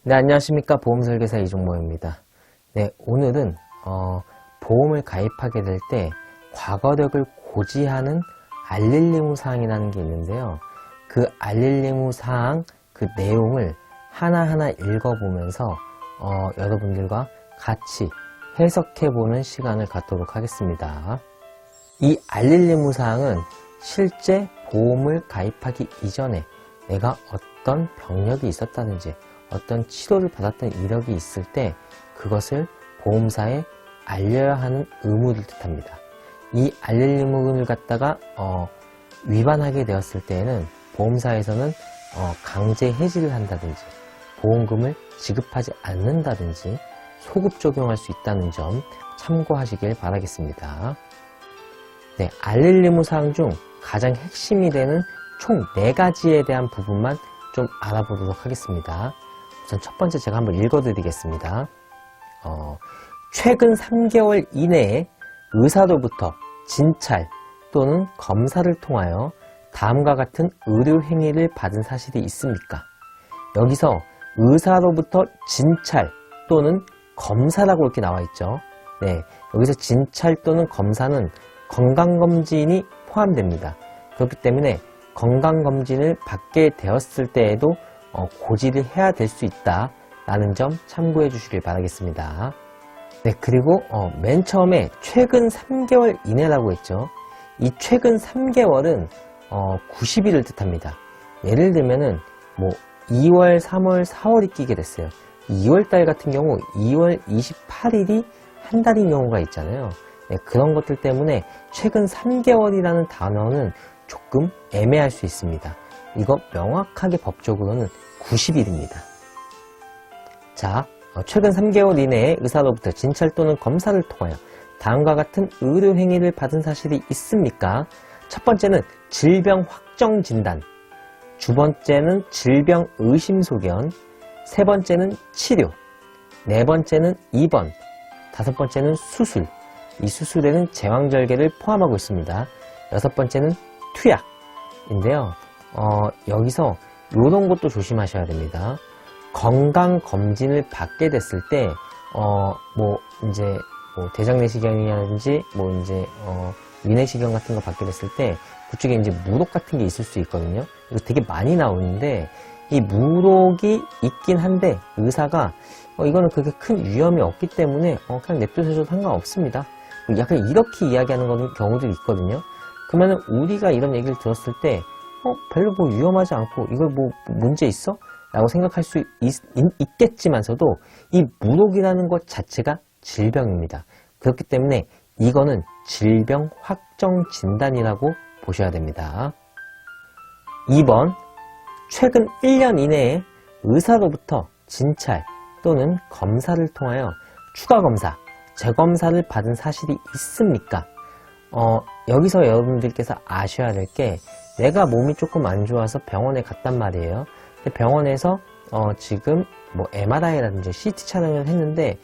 네, 안녕하십니까. 보험설계사 이종모입니다. 네, 오늘은 보험을 가입하게 될 때 과거력을 고지하는 알릴 의무 사항이라는 게 있는데요. 그 알릴 의무 사항, 그 내용을 하나하나 읽어보면서 여러분들과 같이 해석해보는 시간을 갖도록 하겠습니다. 이 알릴 의무 사항은 실제 보험을 가입하기 이전에 내가 어떤 병력이 있었다든지 어떤 치료를 받았던 이력이 있을 때 그것을 보험사에 알려야 하는 의무를 뜻합니다. 이 알릴 의무를 갖다가 위반하게 되었을 때에는 보험사에서는 강제 해지를 한다든지 보험금을 지급하지 않는다든지 소급 적용할 수 있다는 점 참고하시길 바라겠습니다. 네, 알릴 의무 사항 중 가장 핵심이 되는 총 4가지에 대한 부분만 좀 알아보도록 하겠습니다. 우선 첫 번째 제가 한번 읽어드리겠습니다. 최근 3개월 이내에 의사로부터 진찰 또는 검사를 통하여 다음과 같은 의료 행위를 받은 사실이 있습니까? 여기서 의사로부터 진찰 또는 검사라고 이렇게 나와 있죠. 네, 여기서 진찰 또는 검사는 건강검진이 포함됩니다. 그렇기 때문에 건강검진을 받게 되었을 때에도 고지를 해야 될 수 있다라는 점 참고해 주시길 바라겠습니다. 네, 그리고 맨 처음에 최근 3개월 이내라고 했죠. 이 최근 3개월은 90일을 뜻합니다. 예를 들면은 뭐 2월, 3월, 4월이 끼게 됐어요. 2월달 같은 경우 2월 28일이 한 달인 경우가 있잖아요. 네, 그런 것들 때문에 최근 3개월이라는 단어는 조금 애매할 수 있습니다. 이거 명확하게 법적으로는 90일입니다. 자, 최근 3개월 이내에 의사로부터 진찰 또는 검사를 통하여 다음과 같은 의료 행위를 받은 사실이 있습니까? 첫 번째는 질병 확정 진단, 두 번째는 질병 의심 소견, 세 번째는 치료, 네 번째는 입원, 다섯 번째는 수술, 이 수술에는 제왕절개를 포함하고 있습니다. 여섯 번째는 투약인데요. 여기서 이런 것도 조심하셔야 됩니다. 건강검진을 받게 됐을 때, 대장내시경이라든지, 위내시경 같은 거 받게 됐을 때, 그쪽에 이제 무록 같은 게 있을 수 있거든요. 이거 되게 많이 나오는데, 이 무록이 있긴 한데, 의사가, 이거는 그렇게 큰 위험이 없기 때문에, 그냥 냅두셔도 상관없습니다. 약간 이렇게 이야기하는 경우도 있거든요. 그러면은 우리가 이런 얘기를 들었을 때, 별로 뭐 위험하지 않고, 이거 뭐 문제 있어? 라고 생각할 수 있겠지만서도, 이 무록이라는 것 자체가 질병입니다. 그렇기 때문에 이거는 질병 확정 진단이라고 보셔야 됩니다. 2번, 최근 1년 이내에 의사로부터 진찰 또는 검사를 통하여 추가 검사, 재검사를 받은 사실이 있습니까? 여기서 여러분들께서 아셔야 될 게 내가 몸이 조금 안 좋아서 병원에 갔단 말이에요. 근데 병원에서 지금 뭐 MRI라든지 CT 촬영을 했는데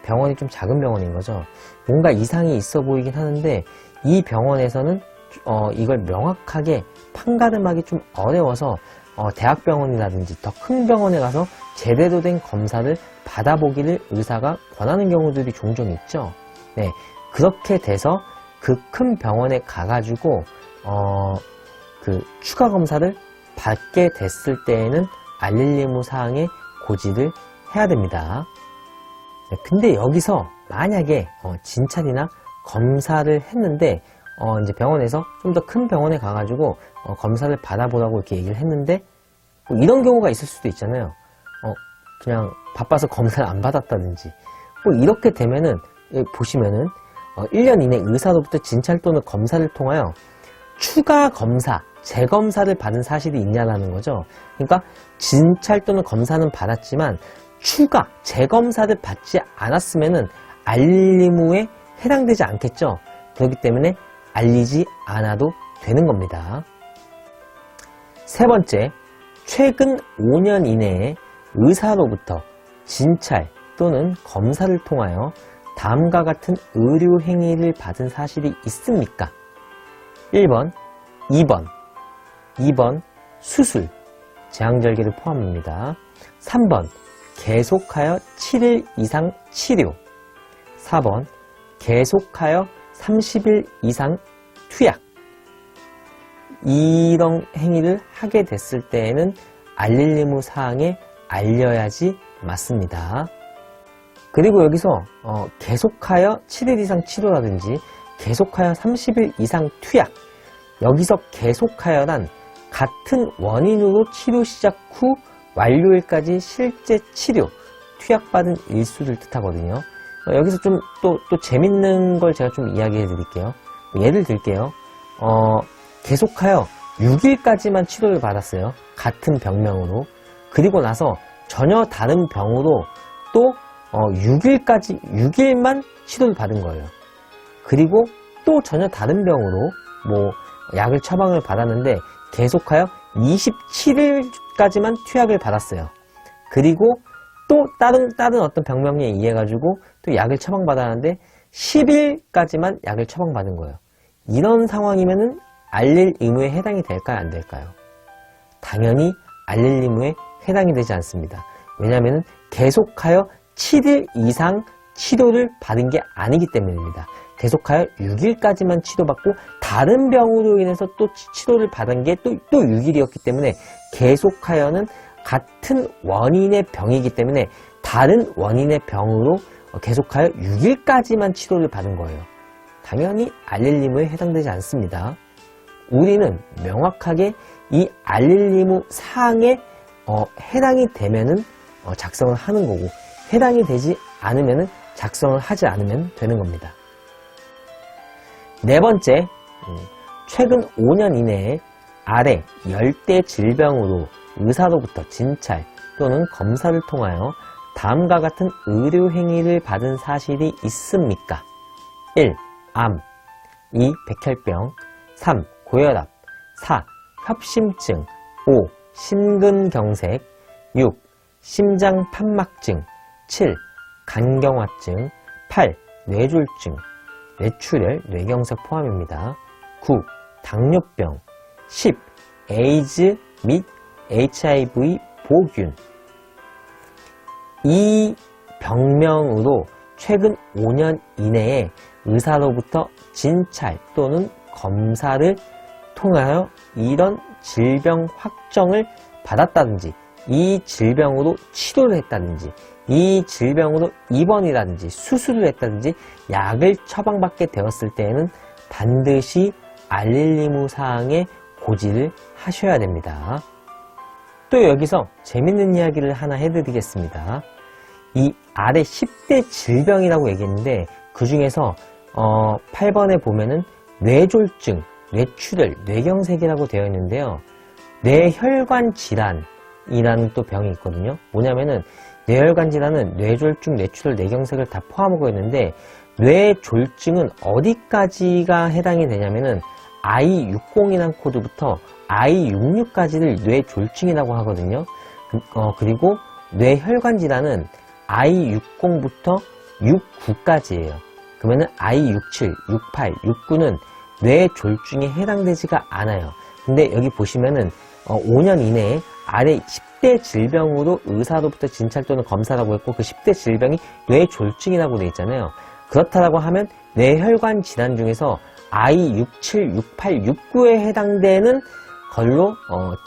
병원이 좀 작은 병원인 거죠. 뭔가 이상이 있어 보이긴 하는데 이 병원에서는 이걸 명확하게 판가름하기 좀 어려워서 대학병원이라든지 더 큰 병원에 가서 제대로 된 검사를 받아보기를 의사가 권하는 경우들이 종종 있죠. 네, 그렇게 돼서 그 큰 병원에 가가지고 그 추가 검사를 받게 됐을 때에는 알릴 의무 사항에 고지를 해야 됩니다. 네, 근데 여기서 만약에 진찰이나 검사를 했는데 이제 병원에서 좀 더 큰 병원에 가가지고 검사를 받아보라고 이렇게 얘기를 했는데 뭐 이런 경우가 있을 수도 있잖아요. 그냥 바빠서 검사를 안 받았다든지 뭐 이렇게 되면은 보시면은 1년 이내 의사로부터 진찰 또는 검사를 통하여 추가 검사, 재검사를 받은 사실이 있냐라는 거죠. 그러니까 진찰 또는 검사는 받았지만 추가, 재검사를 받지 않았으면은 알릴 의무에 해당되지 않겠죠. 그렇기 때문에 알리지 않아도 되는 겁니다. 세 번째, 최근 5년 이내에 의사로부터 진찰 또는 검사를 통하여 다음과 같은 의료 행위를 받은 사실이 있습니까? 1번, 2번 수술, 제왕절개를 포함합니다. 3번 계속하여 7일 이상 치료. 4번 계속하여 30일 이상 투약. 이런 행위를 하게 됐을 때에는 알릴 의무 사항에 알려야지 맞습니다. 그리고 여기서 계속하여 7일 이상 치료라든지 계속하여 30일 이상 투약. 여기서 계속하여란 같은 원인으로 치료 시작 후 완료일까지 실제 치료, 투약받은 일수를 뜻하거든요. 여기서 좀 또 재밌는 걸 제가 좀 이야기해 드릴게요. 예를 들게요. 계속하여 6일까지만 치료를 받았어요. 같은 병명으로. 그리고 나서 전혀 다른 병으로 또 6일만 치료를 받은 거예요. 그리고 또 전혀 다른 병으로 약을 처방을 받았는데 계속하여 27일까지만 투약을 받았어요. 그리고 또 다른 어떤 병명에 의해 가지고 또 약을 처방받았는데 10일까지만 약을 처방받은 거예요. 이런 상황이면은 알릴 의무에 해당이 될까요? 안 될까요? 당연히 알릴 의무에 해당이 되지 않습니다. 왜냐하면 계속하여 7일 이상 치료를 받은 게 아니기 때문입니다. 계속하여 6일까지만 치료받고 다른 병으로 인해서 또 치료를 받은 게 또 6일이었기 때문에 계속하여는 같은 원인의 병이기 때문에 다른 원인의 병으로 계속하여 6일까지만 치료를 받은 거예요. 당연히 알릴 의무에 해당되지 않습니다. 우리는 명확하게 이 알릴 의무 사항에 해당이 되면은 작성을 하는 거고 해당이 되지 않으면은 작성을 하지 않으면 되는 겁니다. 네 번째, 최근 5년 이내에 아래 열대 질병으로 의사로부터 진찰 또는 검사를 통하여 다음과 같은 의료 행위를 받은 사실이 있습니까? 1. 암 2. 백혈병 3. 고혈압 4. 협심증 5. 심근경색 6. 심장판막증 7. 간경화증 8. 뇌졸중 뇌출혈, 뇌경색 포함입니다. 9. 당뇨병 10. 에이즈 및 HIV 보균. 이 병명으로 최근 5년 이내에 의사로부터 진찰 또는 검사를 통하여 이런 질병 확정을 받았다든지 이 질병으로 치료를 했다든지 이 질병으로 입원이라든지 수술을 했다든지 약을 처방받게 되었을 때에는 반드시 알릴 의무 사항에 고지를 하셔야 됩니다. 또 여기서 재밌는 이야기를 하나 해드리겠습니다. 이 아래 10대 질병이라고 얘기했는데 그 중에서 8번에 보면은 뇌졸중, 뇌출혈, 뇌경색이라고 되어 있는데요. 뇌혈관 질환이라는 또 병이 있거든요. 뭐냐면은 뇌혈관 질환은 뇌졸중, 뇌출혈, 뇌경색을 다 포함하고 있는데 뇌졸중은 어디까지가 해당이 되냐면은 I60이라는 코드부터 I66까지를 뇌졸중이라고 하거든요. 그리고 뇌혈관 질환은 I60부터 69까지예요. 그러면은 I67, 68, 69는 뇌졸중에 해당되지가 않아요. 근데 여기 보시면은 5년 이내에 아래 10대 질병으로 의사로부터 진찰 또는 검사라고 했고 그 10대 질병이 뇌졸중이라고 되어 있잖아요. 그렇다고 하면 뇌혈관 질환 중에서 I67, 68, 69에 해당되는 걸로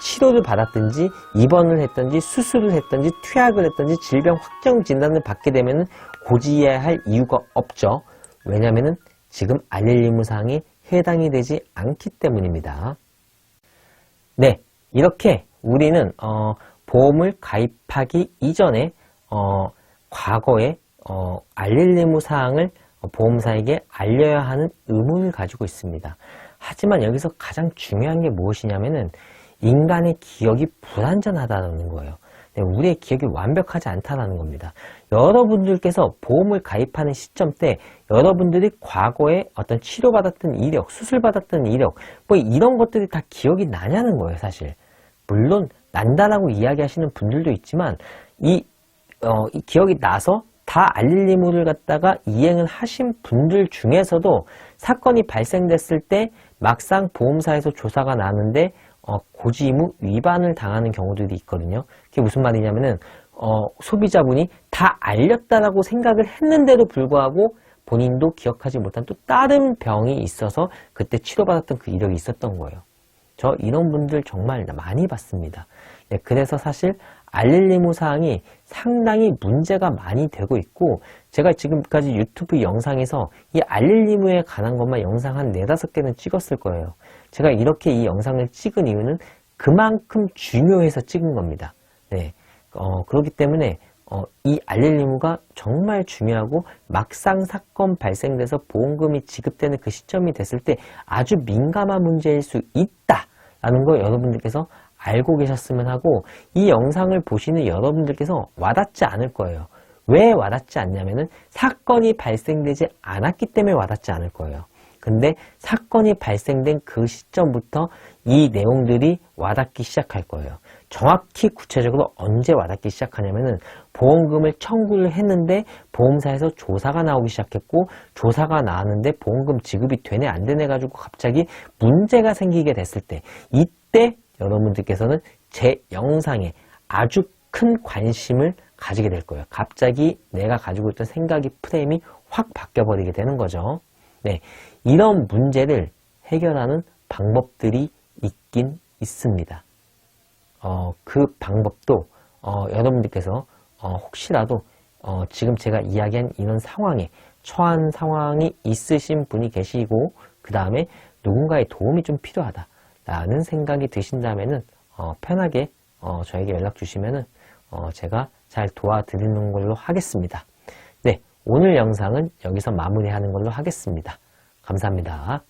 치료를 받았든지 입원을 했든지 수술을 했든지 투약을 했든지 질병 확정 진단을 받게 되면 고지해야 할 이유가 없죠. 왜냐하면 지금 알릴 의무사항에 해당이 되지 않기 때문입니다. 네, 이렇게 우리는 보험을 가입하기 이전에 과거에 알릴 의무사항을 보험사에게 알려야 하는 의무를 가지고 있습니다. 하지만 여기서 가장 중요한 게 무엇이냐면은 인간의 기억이 불완전하다는 거예요. 우리의 기억이 완벽하지 않다는 겁니다. 여러분들께서 보험을 가입하는 시점 때 여러분들이 과거에 어떤 치료받았던 이력, 수술받았던 이력 뭐 이런 것들이 다 기억이 나냐는 거예요, 사실. 물론 난다라고 이야기하시는 분들도 있지만 이 기억이 나서 다 알릴 의무를 갖다가 이행을 하신 분들 중에서도 사건이 발생됐을 때 막상 보험사에서 조사가 나는데 고지 의무 위반을 당하는 경우들이 있거든요. 그게 무슨 말이냐면은 소비자분이 다 알렸다라고 생각을 했는데도 불구하고 본인도 기억하지 못한 또 다른 병이 있어서 그때 치료받았던 그 이력이 있었던 거예요. 저 이런 분들 정말 많이 봤습니다. 네, 그래서 사실 알릴리무사항이 상당히 문제가 많이 되고 있고, 제가 지금까지 유튜브 영상에서 이 알릴리무에 관한 것만 영상 한 4, 5개는 찍었을 거예요. 제가 이렇게 이 영상을 찍은 이유는 그만큼 중요해서 찍은 겁니다. 네, 그렇기 때문에 이 알릴리무가 정말 중요하고 막상 사건 발생돼서 보험금이 지급되는 그 시점이 됐을 때 아주 민감한 문제일 수 있다라는 걸 여러분들께서 알고 계셨으면 하고, 이 영상을 보시는 여러분들께서 와닿지 않을 거예요. 왜 와닿지 않냐면은 사건이 발생되지 않았기 때문에 와닿지 않을 거예요. 근데 사건이 발생된 그 시점부터 이 내용들이 와닿기 시작할 거예요. 정확히 구체적으로 언제 와닿기 시작하냐면은 보험금을 청구를 했는데 보험사에서 조사가 나오기 시작했고, 조사가 나왔는데 보험금 지급이 되네 안 되네 가지고 갑자기 문제가 생기게 됐을 때, 이때 여러분들께서는 제 영상에 아주 큰 관심을 가지게 될 거예요. 갑자기 내가 가지고 있던 생각이 프레임이 확 바뀌어버리게 되는 거죠. 네, 이런 문제를 해결하는 방법들이 있긴 있습니다. 그 방법도 여러분들께서 혹시라도 지금 제가 이야기한 이런 상황에 처한 상황이 있으신 분이 계시고, 그 다음에 누군가의 도움이 좀 필요하다라는 생각이 드신다면은 편하게 저에게 연락 주시면은 제가 잘 도와드리는 걸로 하겠습니다. 네, 오늘 영상은 여기서 마무리하는 걸로 하겠습니다. 감사합니다.